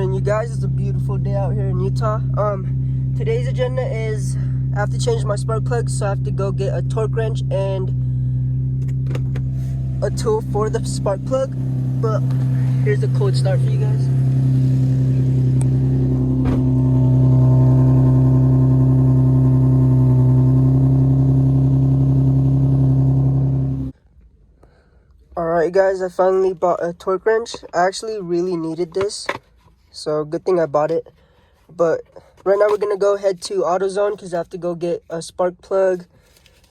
morning, you guys. It's a beautiful day out here in Utah. Today's agenda is I have to change my spark plugs, so I have to go get a torque wrench and a tool for the spark plug. But here's a cold start for you guys. Alright guys, I finally bought a torque wrench. I actually really needed this, so good thing I bought it. But right now we're gonna go head to AutoZone because I have to go get a spark plug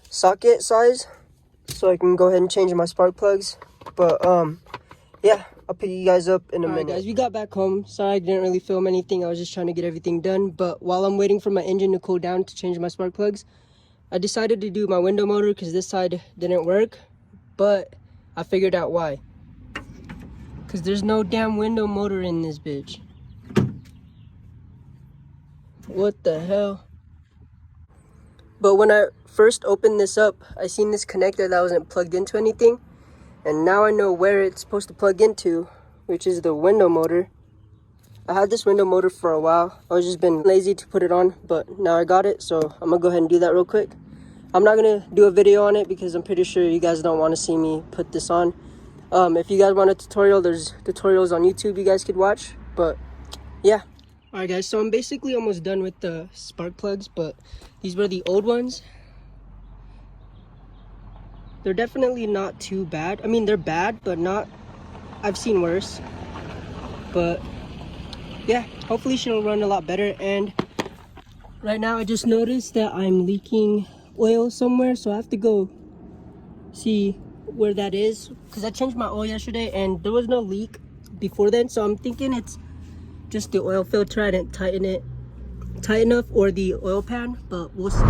socket size so I can go ahead and change my spark plugs. But yeah, I'll pick you guys up in a minute. Guys, we got back home. Sorry I didn't really film anything. I was just trying to get everything done. But while I'm waiting for my engine to cool down to change my spark plugs, I decided to do my window motor because this side didn't work. But I figured out why. Because there's no damn window motor in this bitch. What the hell? But when I first opened this up, I seen this connector that wasn't plugged into anything. And now I know where it's supposed to plug into, which is the window motor. I had this window motor for a while. I was just been lazy to put it on, but now I got it. So I'm gonna go ahead and do that real quick. I'm not gonna do a video on it because I'm pretty sure you guys don't want to see me put this on. If you guys want a tutorial, there's tutorials on YouTube you guys could watch. But yeah. Alright guys, so I'm basically almost done with the spark plugs, but these were the old ones. They're definitely not too bad. I mean, they're bad, but not, I've seen worse. But yeah, hopefully she'll run a lot better. And right now I just noticed that I'm leaking oil somewhere, so I have to go see where that is because I changed my oil yesterday and there was no leak before then, so I'm thinking it's just the oil filter. I didn't tighten it tight enough, or the oil pan, but we'll see.